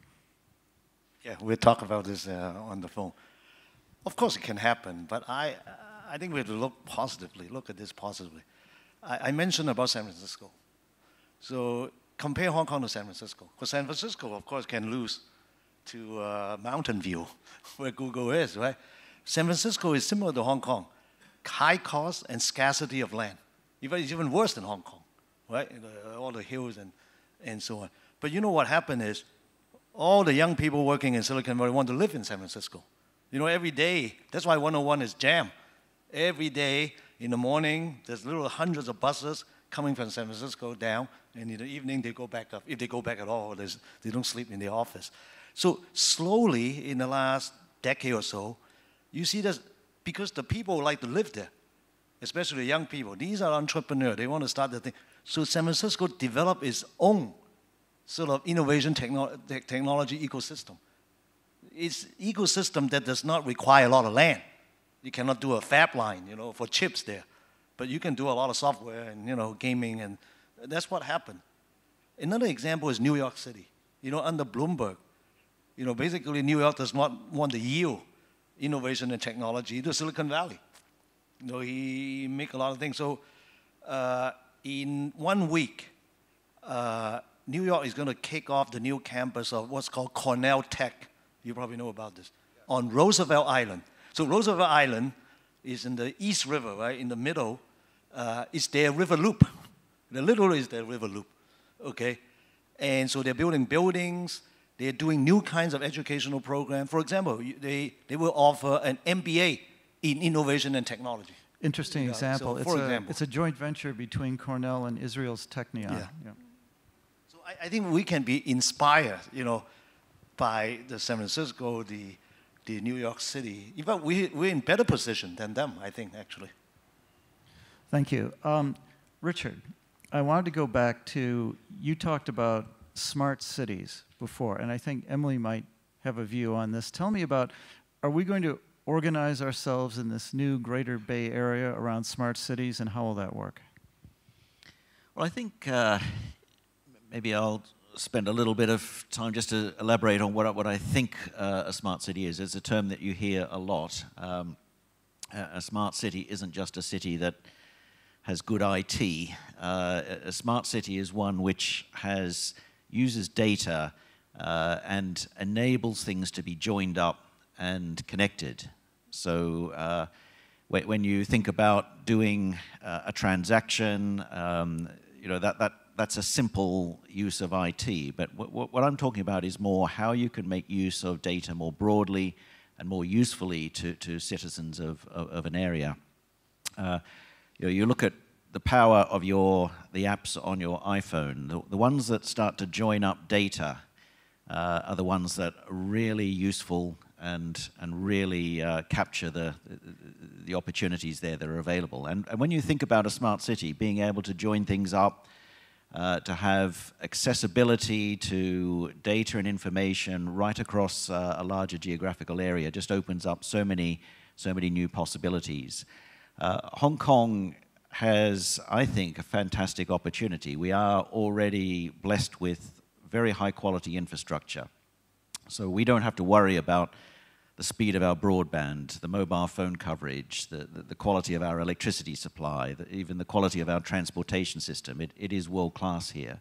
Yeah, we'll talk about this on the phone. Of course it can happen, but I think we have to look at this positively. I mentioned about San Francisco. So compare Hong Kong to San Francisco. Because San Francisco, of course, can lose to Mountain View, where Google is, right? San Francisco is similar to Hong Kong. High cost and scarcity of land. It's even worse than Hong Kong, right? All the hills and so on. But you know what happened is, all the young people working in Silicon Valley want to live in San Francisco. You know, every day, that's why 101 is jammed. Every day in the morning, there's literally hundreds of buses coming from San Francisco down, and in the evening they go back up. If they go back at all, they don't sleep in the office. So slowly, in the last decade or so, you see this, because the people like to live there, especially young people. These are entrepreneurs. They want to start their thing. So San Francisco developed its own sort of innovation technology ecosystem. It's ecosystem that does not require a lot of land. You cannot do a fab line, you know, for chips there. But you can do a lot of software and, you know, gaming, and that's what happened. Another example is New York City. You know, under Bloomberg, you know, basically New York does not want to yield innovation and technology to Silicon Valley. You know, he make a lot of things. So in 1 week, New York is going to kick off the new campus of what's called Cornell Tech. You probably know about this. On Roosevelt Island. So Roosevelt Island is in the East River, right? In the middle, it's their river loop. Literally is their river loop, okay? And so they're building buildings. They're doing new kinds of educational programs. For example, they will offer an MBA in innovation and technology. Interesting example. So it's a joint venture between Cornell and Israel's Technion. Yeah. So I think we can be inspired, you know, by the San Francisco, the New York City. In fact, we're in better position than them, I think, actually. Thank you. Richard, I wanted to go back to, you talked about smart cities before, and I think Emily might have a view on this. Tell me about, are we going to organize ourselves in this new Greater Bay Area around smart cities, and how will that work? Well, I think maybe I'll spend a little bit of time just to elaborate on what I think a smart city is. It's a term that you hear a lot. A smart city isn't just a city that has good IT. A smart city is one which uses data and enables things to be joined up and connected. So when you think about doing a transaction, you know, that's a simple use of IT. But what I'm talking about is more how you can make use of data more broadly and more usefully to citizens of an area. You look at the power of the apps on your iPhone. The ones that start to join up data are the ones that are really useful and really capture the opportunities there that are available. And when you think about a smart city, being able to join things up, to have accessibility to data and information right across a larger geographical area just opens up so many new possibilities. Hong Kong has, I think, a fantastic opportunity. We are already blessed with very high quality infrastructure. So we don't have to worry about the speed of our broadband, the mobile phone coverage, the quality of our electricity supply, even the quality of our transportation system. It is world class here.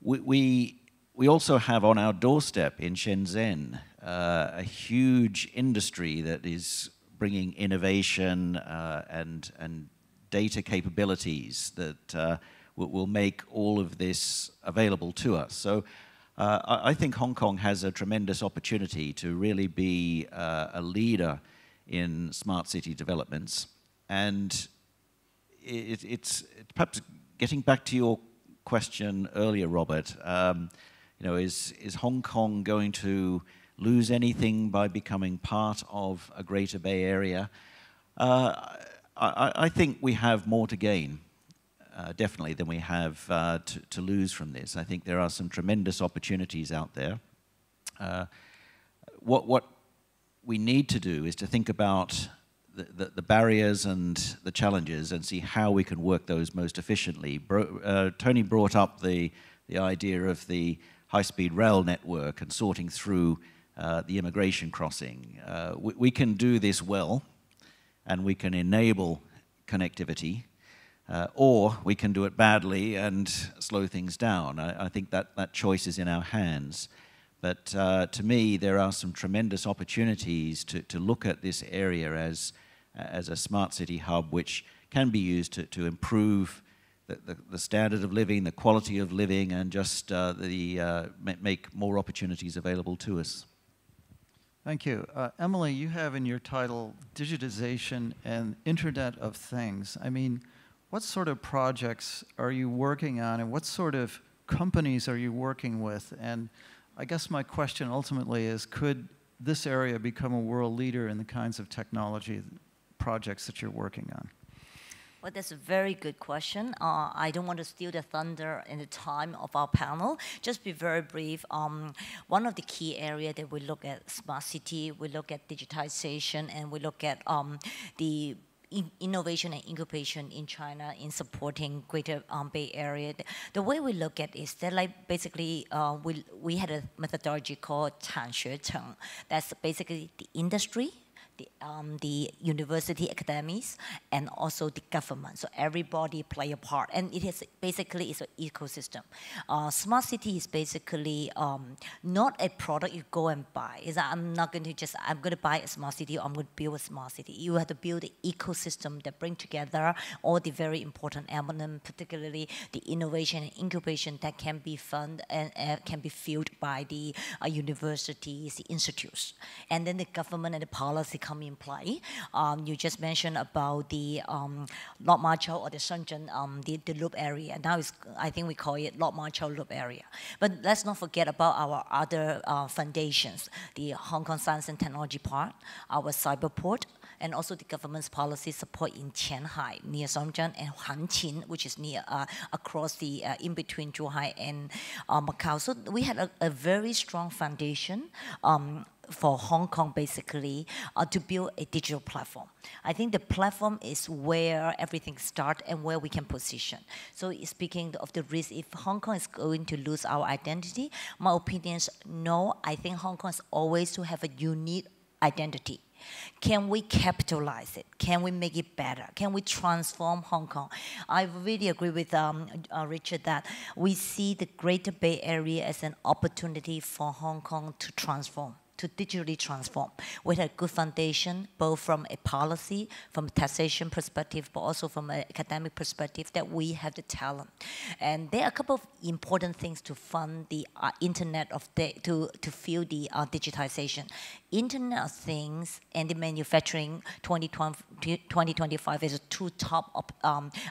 We also have on our doorstep in Shenzhen a huge industry that is bringing innovation and data capabilities that will make all of this available to us. So I think Hong Kong has a tremendous opportunity to really be a leader in smart city developments. And it's perhaps getting back to your question earlier, Robert, is Hong Kong going to lose anything by becoming part of a Greater Bay Area? I think we have more to gain. Definitely than we have to lose from this. I think there are some tremendous opportunities out there. What we need to do is to think about the barriers and the challenges and see how we can work those most efficiently. Tony brought up the idea of the high-speed rail network and sorting through the immigration crossing. We can do this well, and we can enable connectivity. Or we can do it badly and slow things down. I think that choice is in our hands. But to me, there are some tremendous opportunities to look at this area as a smart city hub, which can be used to improve the standard of living, the quality of living, and just make more opportunities available to us. Thank you. Emily, you have in your title digitization and Internet of Things. I mean, what sort of projects are you working on, and what sort of companies are you working with? And I guess my question ultimately is, could this area become a world leader in the kinds of technology projects that you're working on? Well, that's a very good question. I don't want to steal the thunder in the time of our panel. Just be very brief. One of the key areas that we look at smart city, we look at digitization, and we look at the innovation and incubation in China in supporting Greater Bay Area. The way we look at it is that, like, basically we had a methodology called 产学城. That's basically the industry, the university academies, and also the government. So everybody play a part, and it is basically it's an ecosystem. Smart city is basically not a product you go and buy. I'm going to buy a smart city, or I'm going to build a smart city. You have to build an ecosystem that bring together all the very important elements, particularly the innovation and incubation that can be funded and can be fueled by the universities, the institutes, and then the government and the policy come in play. You just mentioned about the Lok Ma Chau or the Shenzhen, the loop area. Now I think we call it Lok Ma Chau loop area. But let's not forget about our other foundations, the Hong Kong Science and Technology Park, our cyberport, and also the government's policy support in Qianhai, near Shenzhen, and Hanqin, which is near across the in between Zhuhai and Macau. So we had a very strong foundation for Hong Kong, basically, to build a digital platform. I think the platform is where everything starts and where we can position. So speaking of the risk, if Hong Kong is going to lose our identity, my opinion is no. I think Hong Kong is always to have a unique identity. Can we capitalize it? Can we make it better? Can we transform Hong Kong? I really agree with Richard that we see the Greater Bay Area as an opportunity for Hong Kong to transform. to digitally transform with a good foundation, both from a policy, from a taxation perspective, but also from an academic perspective, that we have the talent. And there are a couple of important things to fund the Internet of to fuel the digitization. Internet of Things and the manufacturing 2025 is a two top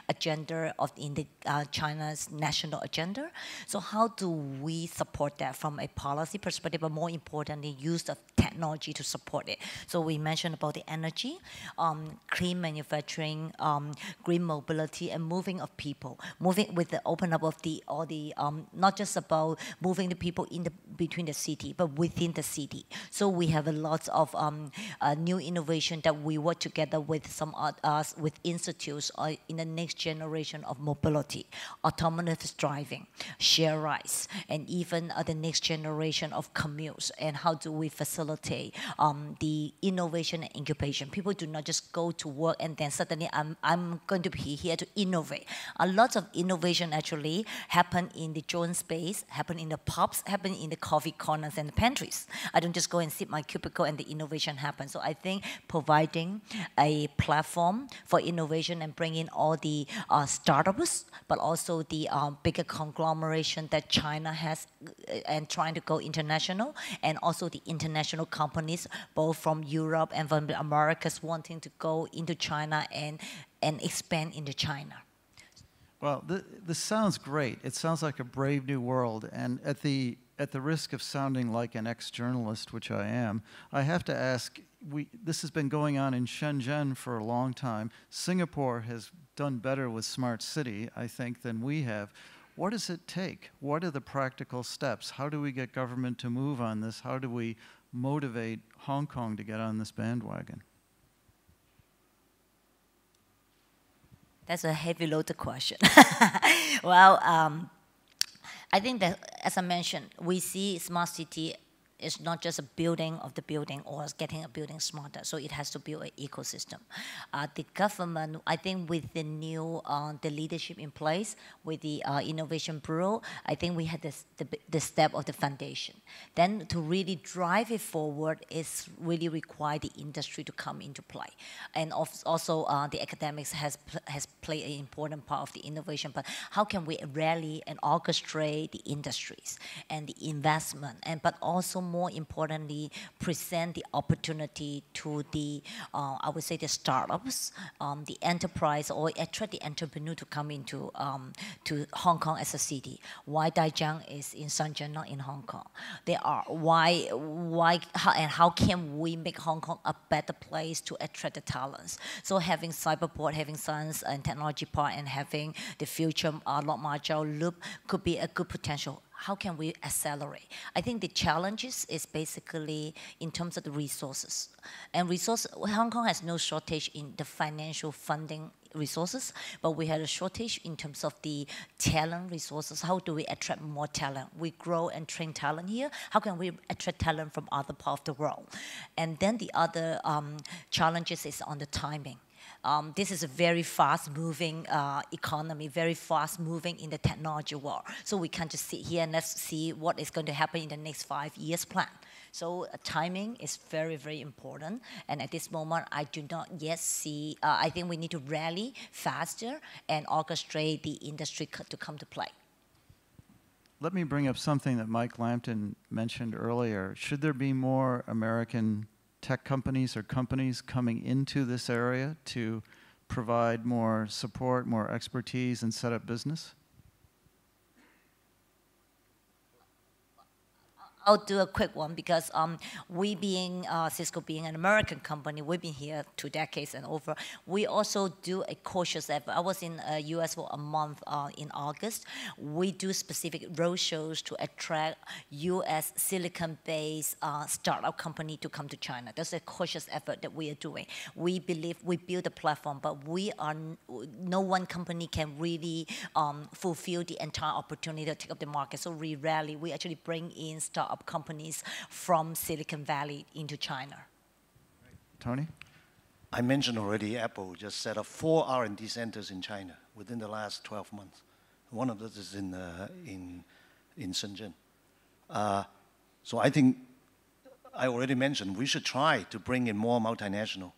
agenda in the China's national agenda. So how do we support that from a policy perspective, but more importantly, use of technology to support it? So we mentioned about the energy, clean manufacturing, green mobility, and moving of people. Moving with the open up of not just about moving the people in between the city, but within the city. So we have a lot of new innovation that we work together with some with institutes in the next generation of mobility, autonomous driving, share rides, and even the next generation of commutes. And how do we facilitate the innovation and incubation? People do not just go to work and then suddenly I'm going to be here to innovate. A lot of innovation actually happen in the joint space, happen in the pubs, happen in the coffee corners and the pantries. I don't just go and sit my cubicle and the innovation happens. So I think providing a platform for innovation and bringing all the startups, but also the bigger conglomeration that China has and trying to go international, and also the international companies, both from Europe and from the Americas, wanting to go into China and expand into China. Well, this sounds great. It sounds like a brave new world. And at the risk of sounding like an ex-journalist, which I am, I have to ask, this has been going on in Shenzhen for a long time. Singapore has done better with Smart City, I think, than we have. What does it take? What are the practical steps? How do we get government to move on this? How do we motivate Hong Kong to get on this bandwagon? That's a heavy-loaded question. Well, I think that, as I mentioned, we see smart city is not just a building of the building or getting a building smarter. So it has to build an ecosystem. The government, I think with the new the leadership in place, with the Innovation Bureau, I think we had the step of the foundation. Then to really drive it forward is really require the industry to come into play. And also the academics has played an important part of the innovation, but how can we rally and orchestrate the industries and the investment, but also more importantly, present the opportunity to the, I would say the startups, the enterprise, or attract the entrepreneur to come into to Hong Kong as a city. Why Daejiang is in Shenzhen, not in Hong Kong? How can we make Hong Kong a better place to attract the talents? So having Cyberport, having science and technology part, and having the future Lok Ma Chau loop could be a good potential. How can we accelerate? I think the challenges is basically in terms of the resources. And Hong Kong has no shortage in the financial funding resources, but we had a shortage in terms of the talent resources. How do we attract more talent? We grow and train talent here. How can we attract talent from other parts of the world? And then the other challenges is on the timing. This is a very fast-moving economy, very fast-moving in the technology world. So we can't just sit here and let's see what is going to happen in the next 5 years plan. So timing is very, very important. And at this moment, I do not yet see, I think we need to rally faster and orchestrate the industry to come to play. Let me bring up something that Mike Lampton mentioned earlier. Should there be more American tech companies or companies coming into this area to provide more support, more expertise, and set up business? I'll do a quick one because we being, Cisco being an American company, we've been here 2 decades and over. We also do a cautious effort. I was in US for a month in August. We do specific roadshows to attract US silicon-based startup company to come to China. That's a cautious effort that we are doing. We believe we build a platform, but no one company can really fulfill the entire opportunity to take up the market. So we rally, we actually bring in startup companies from Silicon Valley into China. Tony? I mentioned already Apple just set up 4 R&D centers in China within the last 12 months. One of those is in Shenzhen. So I think I already mentioned, we should try to bring in more multinational,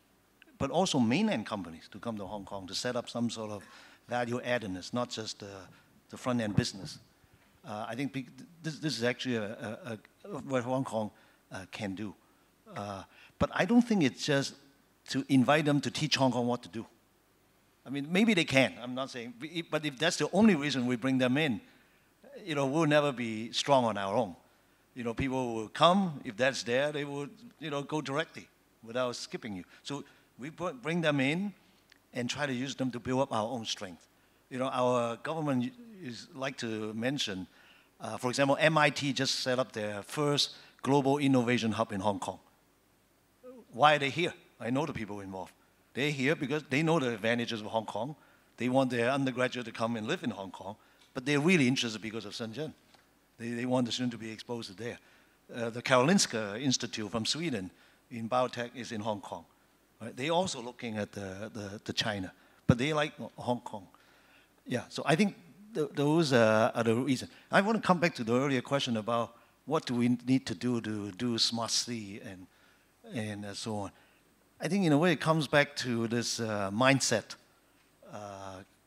but also mainland companies to come to Hong Kong to set up some sort of value addedness, not just the front-end business. I think this is actually what Hong Kong can do. But I don't think it's just to invite them to teach Hong Kong what to do. I mean, maybe they can, I'm not saying, but if that's the only reason we bring them in, we'll never be strong on our own. People will come, if that's there, they will, go directly without skipping you. So we bring them in and try to use them to build up our own strength. Our government is like to mention, for example, MIT just set up their first global innovation hub in Hong Kong. Why are they here? I know the people involved. They're here because they know the advantages of Hong Kong. They want their undergraduate to come and live in Hong Kong, but they're really interested because of Shenzhen. They want the student to be exposed to there. The Karolinska Institute from Sweden in biotech is in Hong Kong. Right? They're also looking at the China, but they like Hong Kong. Yeah, so I think those are the reasons. I want to come back to the earlier question about what do we need to do smart city and so on. I think in a way it comes back to this mindset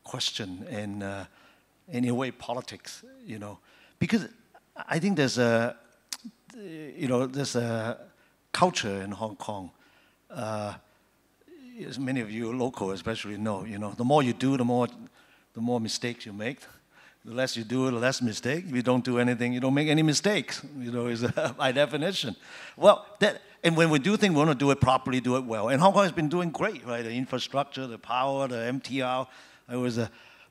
question and in a way politics, because I think there's a culture in Hong Kong. As many of you local especially know, the more you do, the more mistakes you make. The less you do, the less mistake. If you don't do anything, you don't make any mistakes. Is by definition. Well, and when we do things, we want to do it properly, do it well. And Hong Kong has been doing great, right? The infrastructure, the power, the MTR.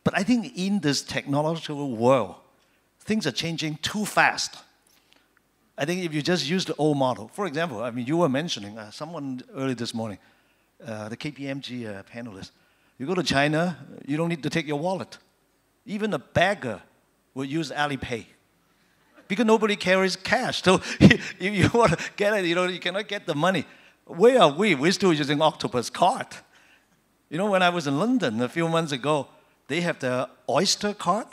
But I think in this technological world, things are changing too fast. I think if you just use the old model, for example, I mean, you were mentioning someone early this morning, the KPMG panelist. You go to China, you don't need to take your wallet. Even a beggar will use Alipay because nobody carries cash. So you want to get it, you cannot get the money. Where are we? We're still using Octopus card. When I was in London a few months ago, they have the Oyster card,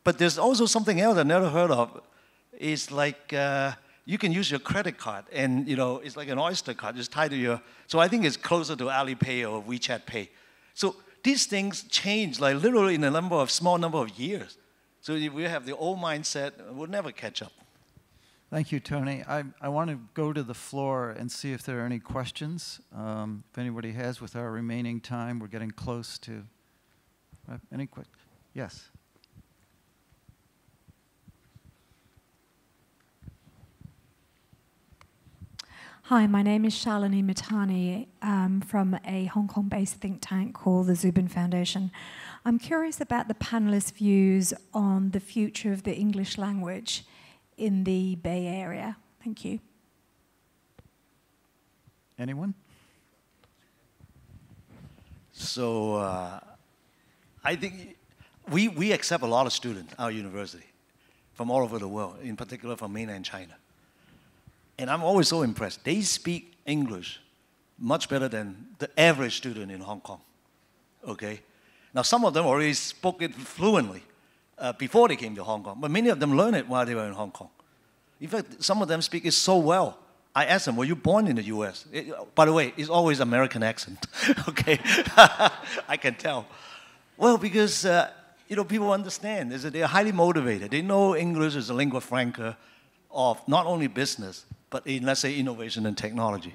but there's also something else I never heard of. It's like you can use your credit card, and it's like an Oyster card. It's tied to your. So I think it's closer to Alipay or WeChat Pay. So these things change like literally in a small number of years. So if we have the old mindset, we'll never catch up. Thank you, Tony. I want to go to the floor and see if there are any questions. If anybody has, with our remaining time, we're getting close to any questions. Yes. Hi, my name is Shalini Mitani from a Hong Kong-based think tank called the Zubin Foundation. I'm curious about the panelists' views on the future of the English language in the Bay Area. Thank you. Anyone? So I think we accept a lot of students at our university from all over the world, in particular from mainland China. And I'm always so impressed. They speak English much better than the average student in Hong Kong, okay? Now, some of them already spoke it fluently before they came to Hong Kong, but many of them learned it while they were in Hong Kong. In fact, some of them speak it so well. I asked them, were you born in the US? By the way, it's always American accent, okay? I can tell. Well, because, people understand. They're highly motivated. They know English is a lingua franca of not only business, but in, let's say, innovation and technology.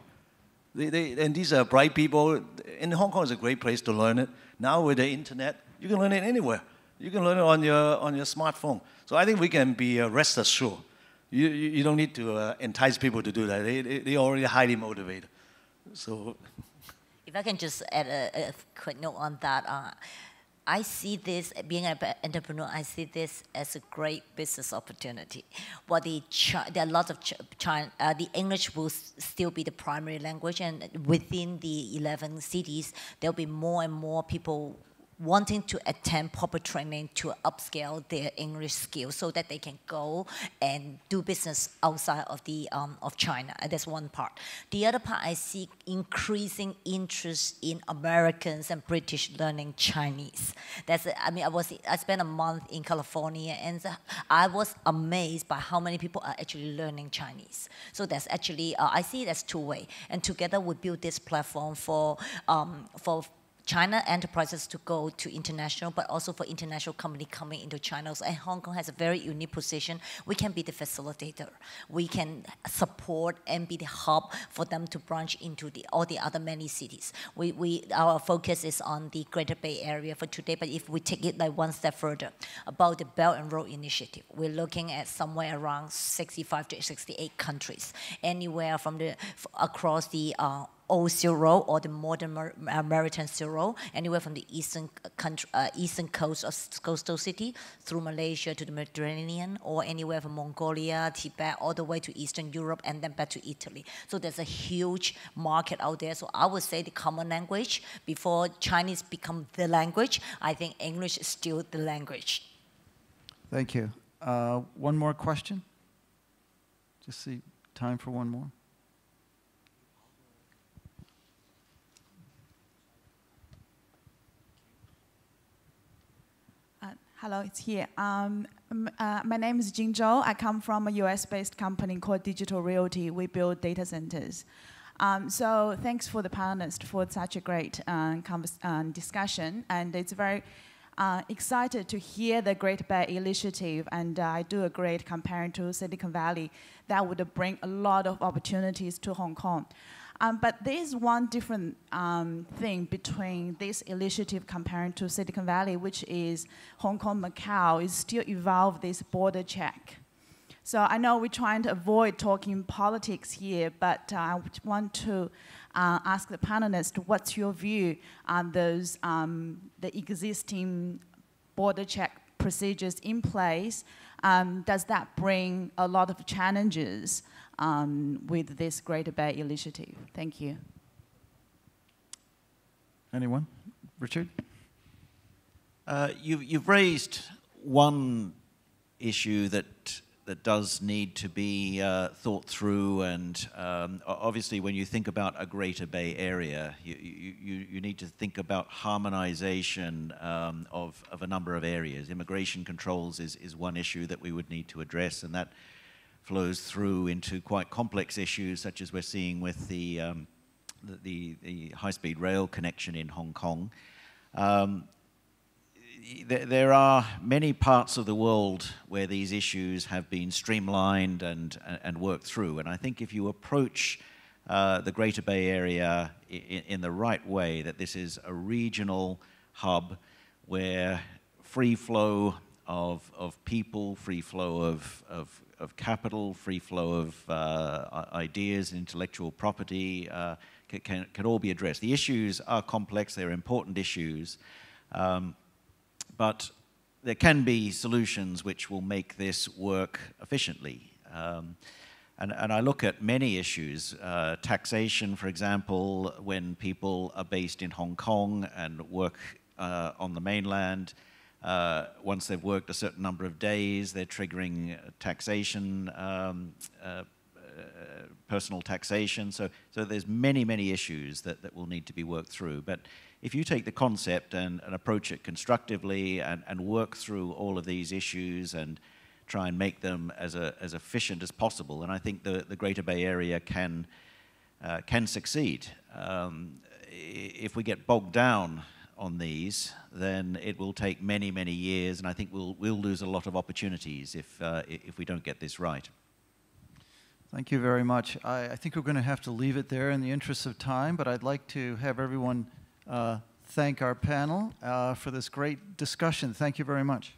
And these are bright people. And Hong Kong is a great place to learn it. Now with the internet, you can learn it anywhere. You can learn it on your smartphone. So I think we can be rest assured. You don't need to entice people to do that. They're already highly motivated. So, if I can just add a quick note on that. I see this, being an entrepreneur, I see this as a great business opportunity. Well, there are lots of the English will still be the primary language, and within the 11 cities, there'll be more and more people wanting to attend proper training to upscale their English skills so that they can go and do business outside of the of China. That's one part. The other part, I see increasing interest in Americans and British learning Chinese. That's, I mean, I spent a month in California, and I was amazed by how many people are actually learning Chinese. So that's actually, I see it as two-way. And together we build this platform for China enterprises to go to international, but also for international company coming into China. So, and Hong Kong has a very unique position. We can be the facilitator. We can support and be the hub for them to branch into all the other many cities. Our focus is on the Greater Bay Area for today, but if we take it like one step further, about the Belt and Road Initiative, we're looking at somewhere around 65 to 68 countries, anywhere from across the Old Silk Road or the modern Maritime Silk Road, anywhere from the eastern coast of coastal city through Malaysia to the Mediterranean, or anywhere from Mongolia, Tibet, all the way to Eastern Europe and then back to Italy. So there's a huge market out there. So I would say the common language, before Chinese become the language, I think English is still the language. Thank you. One more question? Just see time for one more. Hello, it's here. My name is Jing Zhou. I come from a US-based company called Digital Realty. We build data centers. So thanks for the panelists for such a great discussion. And it's very excited to hear the Great Bay Initiative. And I do agree, comparing to Silicon Valley, that would bring a lot of opportunities to Hong Kong. But there's one different thing between this initiative comparing to Silicon Valley, which is Hong Kong-Macau is still evolve this border check. So I know we're trying to avoid talking politics here, but I want to ask the panelists, what's your view on those the existing border check procedures in place? Does that bring a lot of challenges with this Greater Bay Initiative? Thank you. Anyone? Richard? You've raised one issue that does need to be thought through, and obviously when you think about a Greater Bay Area, you need to think about harmonization of a number of areas. Immigration controls is one issue that we would need to address, and that flows through into quite complex issues, such as we're seeing with the high-speed rail connection in Hong Kong. There are many parts of the world where these issues have been streamlined and worked through, and I think if you approach the Greater Bay Area in the right way, that this is a regional hub where free flow of people, free flow of capital, free flow of ideas, intellectual property can all be addressed. The issues are complex, they're important issues, but there can be solutions which will make this work efficiently. And I look at many issues, taxation, for example, when people are based in Hong Kong and work on the mainland. Once they've worked a certain number of days, they're triggering taxation, personal taxation. So there's many issues that will need to be worked through. But if you take the concept and approach it constructively and work through all of these issues and try and make them as efficient as possible, and I think the Greater Bay Area can succeed. If we get bogged down on these, then it will take many years, and I think we'll lose a lot of opportunities if we don't get this right. Thank you very much. I think we're going to have to leave it there in the interest of time, but I'd like to have everyone thank our panel for this great discussion. Thank you very much.